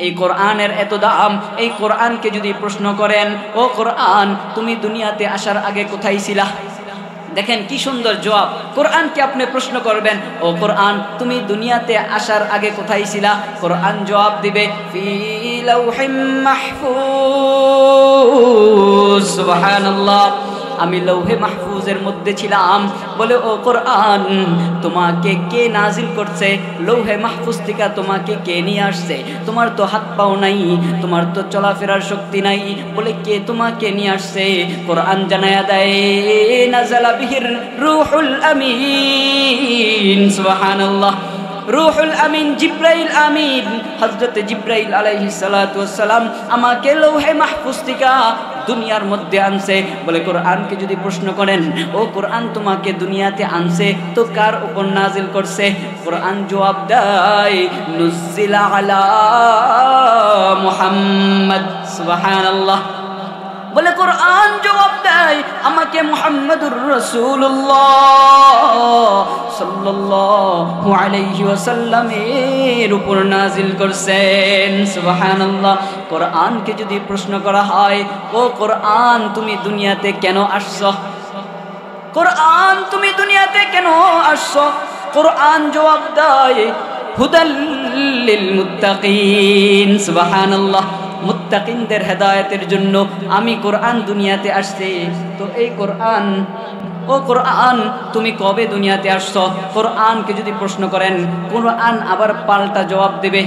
এই কোরআনের এত দাম। এই কোরআনকে যদি প্রশ্ন করেন, ও কোরআন তুমি দুনিয়াতে আসার আগে কোথায় ছিলা, দেখেন কি সুন্দর জবাব। কোরআনকে আপনি প্রশ্ন করবেন, ও কোরআন তুমি দুনিয়াতে আসার আগে কোথায় ছিলা, কোরআন জবাব দিবে ফি লাউহিম মাহফুজ। সুবহানাল্লাহ, আমি লৌহে মাহফুজের মধ্যে ছিলাম। বলে ও কোরআন তোমাকে কে নাজিল করছে, লৌহে মাহফুজ থেকে তোমাকে কে নিয়ে আসছে, তোমার তো হাত পাও নাই, তোমার তো চলাফেরার শক্তি নাই, বলে কে তোমাকে নিয়ে আসছে। কোরআন জানায়া দেয় নাযালা বিহির রূহুল আমিন। সুবহানাল্লাহ, রূহুল আমিন জিব্রাইল আমিন, হযরত জিব্রাইল আলাইহিস সালাতু ওয়াস সালাম আমাকে লৌহে মাহফুজ থেকে দুনিয়ার মধ্যে আনছে। বলে কোরআনকে যদি প্রশ্ন করেন, ও কোরআন তোমাকে দুনিয়াতে আনছে তো কার উপর নাজিল করছে, কোরআন জবাব দেয় নুজিলা আলা মুহাম্মদ। সুবহানাল্লাহ, বলে কোরআন জবাব দেয় আমাকে মুহাম্মদুর রাসূলুল্লাহ সাল্লাল্লাহু আলাইহি ওয়াসাল্লামের উপর নাজিল করছেন। সুবহানাল্লাহ, কোরআনকে যদি প্রশ্ন করা হয়, ও কোরআন তুমি দুনিয়াতে কেন আসছো, কোরআন তুমি দুনিয়াতে কেন আসছো, কোরআন জবাব দেয় হুদাল লিল মুত্তাকিন। সুবহানাল্লাহ, মুত্তাকিনদের হেদায়েতের জন্য আমি কোরআন দুনিয়াতে আসছি। তো এই কোরআন, ও কোরআন তুমি কবে দুনিয়াতে আসছো, কোরআনকে যদি প্রশ্ন করেন, কোরআন আবার পাল্টা জবাব দেবে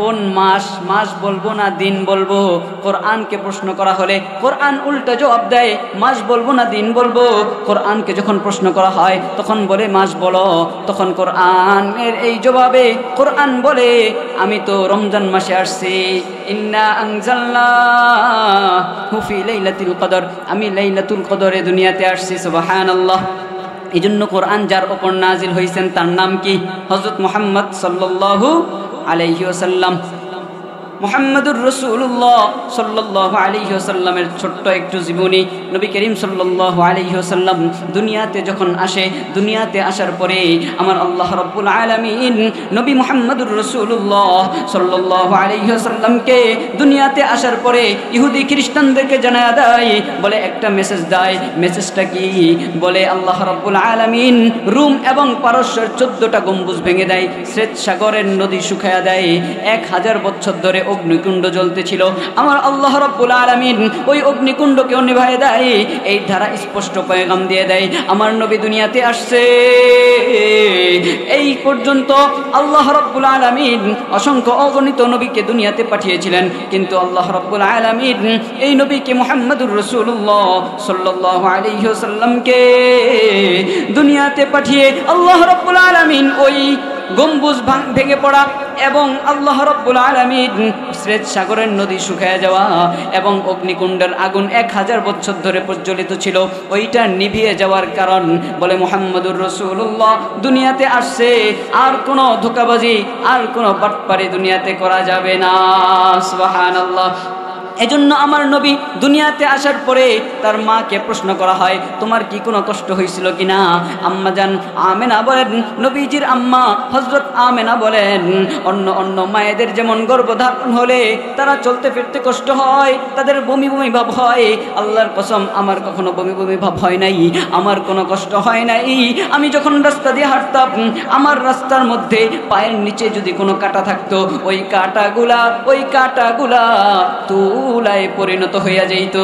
কোন মাস, মাস বলবো না দিন বলবো। কোরআনকে প্রশ্ন করা হলে কোরআন উল্টা জবাব দেয় মাস বলবো না দিন বলবো। কোরআনকে যখন প্রশ্ন করা হয় তখন বলে মাস বলো, তখন কোরআনের এই জবাবে কোরআন বলে আমি তো রমজান মাসে আসছি, ইন্না আনজালনাহু ফি লাইলাতুল কদর, আমি লাইলাতুল কদরে দুনিয়াতে আসছি। সুবহানাল্লাহ, এই জন্য কোরআন যার উপর নাজিল হয়েছেন তার নাম কি, হযরত মুহাম্মদ সাল্লাল্লাহু আলাইহি ওয়াসাল্লাম। মুহাম্মদুর রাসূলুল্লাহ সাল্লাল্লাহু আলাইহি ওয়াসাল্লামের ছোট্ট একটু জীবনী। নবী করিম সাল্লাল্লাহু আলাইহি ওয়াসাল্লাম দুনিয়াতে যখন আসে, দুনিয়াতে আসার পরে আমার আল্লাহ রাব্বুল আলামিন নবী মুহাম্মদুর রাসূলুল্লাহ সাল্লাল্লাহু আলাইহি ওয়াসাল্লামকে দুনিয়াতে আসার পরে ইহুদি খ্রিস্টানদেরকে জানায়া দেয়, বলে একটা মেসেজ দেয়। মেসেজটা কি? বলে আল্লাহ রাব্বুল আলামিন রোম এবং পারস্যের 14টা গম্বুজ ভেঙে দেয়, শ্বেত সাগরের নদী শুকায়া দেয়, 1000 বছর ধরে অগ্নিকুণ্ড জ্বলতেছিল। আমার আল্লাহ রাব্বুল আলামিন ওই অগ্নিকুণ্ডকেও নিভায়ে দেয়। এই ধারা স্পষ্ট পয়গাম দিয়ে দেয় আমার নবী দুনিয়াতে আসছে। এই পর্যন্ত আল্লাহ রাব্বুল আলামিন অসংখ্য অগণিত নবীকে দুনিয়াতে পাঠিয়েছিলেন, কিন্তু আল্লাহ রাব্বুল আলামিন এই নবীকে মুহাম্মদুর রাসূলুল্লাহ সাল্লাল্লাহু আলাইহি ওয়াসাল্লামকে দুনিয়াতে পাঠিয়ে আল্লাহ রাব্বুল আলামিন ওই গম্বুজ ভেঙে পড়া এবং আল্লাহ রাব্বুল আলামিন শ্বেত সাগরের নদী শুকিয়ে যাওয়া এবং অগ্নিকুণ্ডের আগুন 1000 বছর ধরে প্রজ্বলিত ছিল, ওইটা নিভিয়ে যাওয়ার কারণ। বলে মুহাম্মদুর রাসূলুল্লাহ দুনিয়াতে আসছে, আর কোনো ধোঁকাবাজি আর কোনো বাটপারি দুনিয়াতে করা যাবে না। সুবহানাল্লাহ, এজন্য আমার নবী দুনিয়াতে আসার পরে তার মাকে প্রশ্ন করা হয়, তোমার কি কোনো কষ্ট হয়েছিল কিনা? আম্মা জান আমেনা বলেন, নবীজির আম্মা হযরত আমেনা বলেন, অন্য মায়েদের যেমন গর্ভধারণ হলে তারা চলতে ফিরতে কষ্ট হয়, তাদের বমি বমি ভাব হয়, আল্লাহর কসম আমার কখনো বমি বমি ভাব হয় নাই, আমার কোনো কষ্ট হয় নাই। আমি যখন রাস্তা দিয়ে হাঁটতাম, আমার রাস্তার মধ্যে পায়ের নিচে যদি কোনো কাঁটা থাকতো, ওই কাঁটাগুলা তুলায় পরিণত হইয়া যাইত।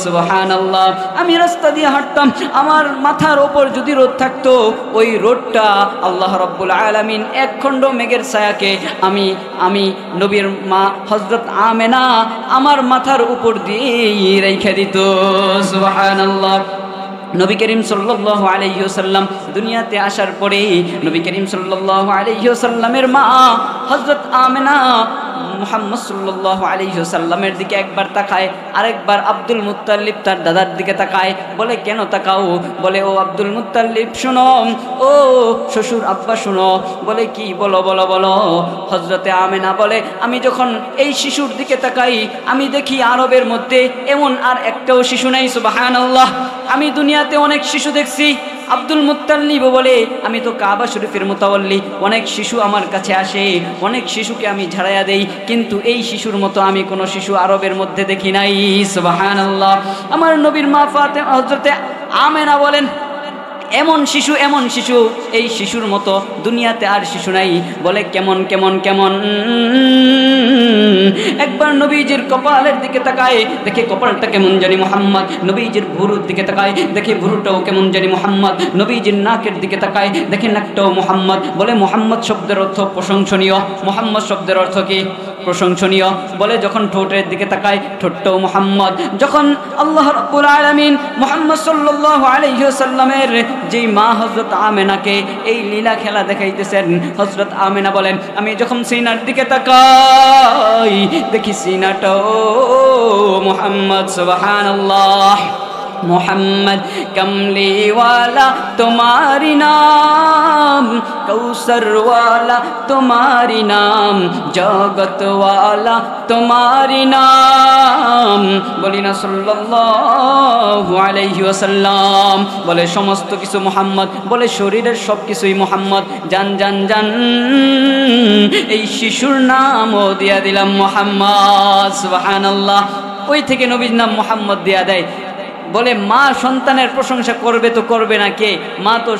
সুবহানাল্লাহ, আমি রাস্তা দিয়ে হাঁটতাম, আমার মাথার ওপর যদি রোদ থাকতো, ওই রোদটা আল্লাহ রাব্বুল আলামিন এক খণ্ড মেঘের ছায়াকে আমি নবীর মা হযরত আমেনা আমার মাথার উপর দিয়ে রেখে দিত। সুবহানাল্লাহ, নবী করিম সাল্লাল্লাহু আলাইহি ওয়াসাল্লাম দুনিয়াতে আসার পরে নবী করিম সাল্লাল্লাহু আলাইহি ওয়াসাল্লামের মা হযরত আমেনা মুহাম্মদ সাল্লাল্লাহু আলাইহি ওয়াসাল্লামের দিকে একবার তাকায়, আরেকবার আব্দুল মুত্তালিব তার দাদার দিকে তাকায়। বলে কেন তাকাও? বলে ও আব্দুল মুত্তালিব শুনো, ও শ্বশুর আব্বা শুনো। বলে কি? বলো বলো বলো। হযরতে আমেনা বলে, আমি যখন এই শিশুর দিকে তাকাই, আমি দেখি আরবের মধ্যে এমন আর একটাও শিশু নাই। সুবহানাল্লাহ, আমি দুনিয়াতে অনেক শিশু দেখছি, আব্দুল মুত্তালিব বলে আমি তো কাবা শরীফের মুতাওয়াল্লি, অনেক শিশু আমার কাছে আসে, অনেক শিশুকে আমি ঝাড়াইয়া দেই, কিন্তু এই শিশুর মতো আমি কোনো শিশু আরবের মধ্যে দেখি নাই। সুবহানাল্লাহ। আমার নবীর মা ফাতেমা হযরতে আমেনা বলেন এমন শিশু এই শিশুর মতো দুনিয়াতে আর শিশু নাই। বলে কেমন কেমন কেমন? একবার নবীজির কপালের দিকে তাকায়, দেখে কপালটা কেমন জানি মুহাম্মদ। নবীজির ভুরুর দিকে তাকায়, দেখে ভুরুটাও কেমন জানি মুহাম্মদ। নবীজির নাকের দিকে তাকায়, দেখে নাকটাও মুহাম্মদ। বলে মুহাম্মদ শব্দের অর্থ প্রশংসনীয়। মুহাম্মদ শব্দের অর্থ কি? প্রশংসনীয়। বলে যখন ঠোঁটের দিকে তাকায়, ঠোঁটটাও মুহাম্মদ। যখন আল্লাহ রাব্বুল আলামিন মুহাম্মদ সাল্লাল্লাহু আলাইহি ওয়াসাল্লামের যেই মা হযরত আমেনাকে এই লীলা খেলা দেখাইতেছেন, হযরত আমেনা বলেন আমি যখন সিনার দিকে তাকাই দেখি সিনাটাও মুহাম্মদ। সুবহানাল্লাহ। मोहम्मद कमली वाला तुम्हारी नाम, कौसर वाला तुम्हारी नाम, जगत वाला तुम्हारी नाम। बोली ना सल्लल्लाहु अलैहि वसल्लम। बोले समस्त किछु मोहम्मद, बोले शरीरेर सब किछुई मोहम्मद। जान जान जान এই শিশুর নামও দিয়া দিলাম মোহাম্মদ। সুবহানাল্লাহ। ওই থেকে নবীর নাম মোহাম্মদ দিয়া দেয়। বলে মা সন্তানের প্রশংসা করবে তো করবে না কে? মা তো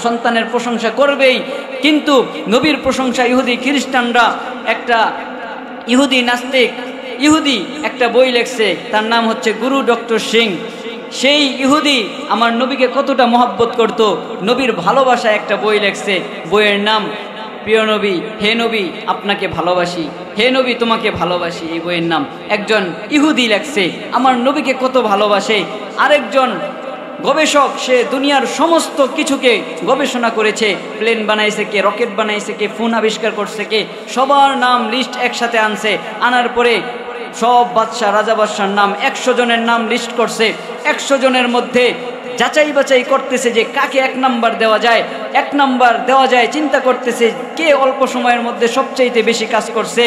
সন্তানের প্রশংসা করবেই, কিন্তু নবীর প্রশংসা ইহুদি খ্রিস্টানরা, একটা ইহুদি নাস্তিক ইহুদি একটা বই লেখছে, তার নাম হচ্ছে গুরু ডক্টর সিং। সেই ইহুদি আমার নবীকে কতটা মহব্বত করত, নবীর ভালোবাসা একটা বই লেখছে। বইয়ের নাম প্রিয় নবী, হে নবী আপনাকে ভালোবাসি, হে নবী তোমাকে ভালোবাসি। এই বইয়ের নাম একজন ইহুদি লেখছে, আমার নবীকে কত ভালোবাসে। আরেকজন গবেষক, সে দুনিয়ার সমস্ত কিছুকে গবেষণা করেছে। প্লেন বানাইছে কে, রকেট বানাইছে কে, ফোন আবিষ্কার করছে কে, সবার নাম লিস্ট একসাথে আনছে। আনার পরে সব বাদশাহ, রাজা বাদশার নাম 100 জনের নাম লিস্ট করছে। 100 জনের মধ্যে যাচাই বাছাই করতেছে যে কাকে 1 নাম্বার দেওয়া যায়। 1 নাম্বার দেওয়া যায়, চিন্তা করতেছে কে অল্প সময়ের মধ্যে সবচাইতে বেশি কাজ করছে,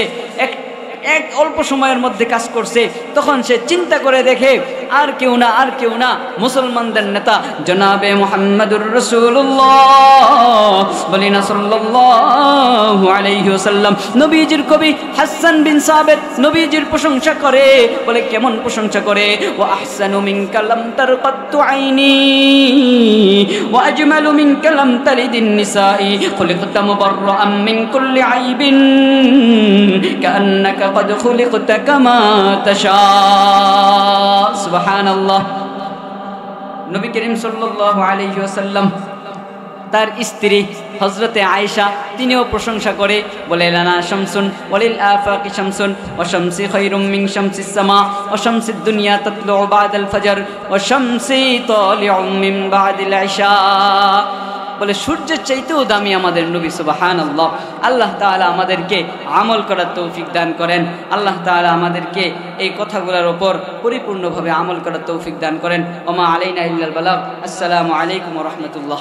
এক অল্প সময়ের মধ্যে কাজ করছে। তখন সে চিন্তা করে দেখে আর কেউ না মুসলমানদের নেতা জনাবে মুহাম্মদুর রাসূলুল্লাহ বলিনা সাল্লাল্লাহু আলাইহি ওয়াসাল্লাম। নবীজির কবি হাসান বিন সাবিত নবীজির প্রশংসা করে। বলে কেমন প্রশংসা করে? ওয়া আহসানু মিনকা লাম তারকাতু আইনি ওয়া আজমালু মিনকা লাম তালিদিন নিসাই খুলিকতা মুবাররাআন মিন কুল্লি আইবিন কাআন্নাকা قد خلقت كما تشاء। সুবহানাল্লাহ। নবী করিম সাল্লাল্লাহু আলাইহি ওয়াসাল্লাম তার স্ত্রী হযরতে আয়েশা তিনিও প্রশংসা করে। বলে লানা শামসুন ওয়ালিল আফাকি শামসুন ওয়া শামসি খায়রুম মিন শামসিস সামা ওয়া শামসিদ দুনিয়া তাতলু বাদাল ফজর ওয়া শামসি তালিউম মিন বাদিল ইশা। বলে সূর্যের চাইতেও দামি আমাদের নবী। সুবহানাল্লাহ। আল্লাহ তাআলা আমাদেরকে আমল করার তৌফিক দান করেন। আল্লাহ তাআলা আমাদেরকে এই কথাগুলোর উপর পরিপূর্ণভাবে আমল করার তৌফিক দান করেন। ওমা আলাইনা ইল্লাল বালাগ। আসসালামু আলাইকুম ওয়া রাহমাতুল্লাহ।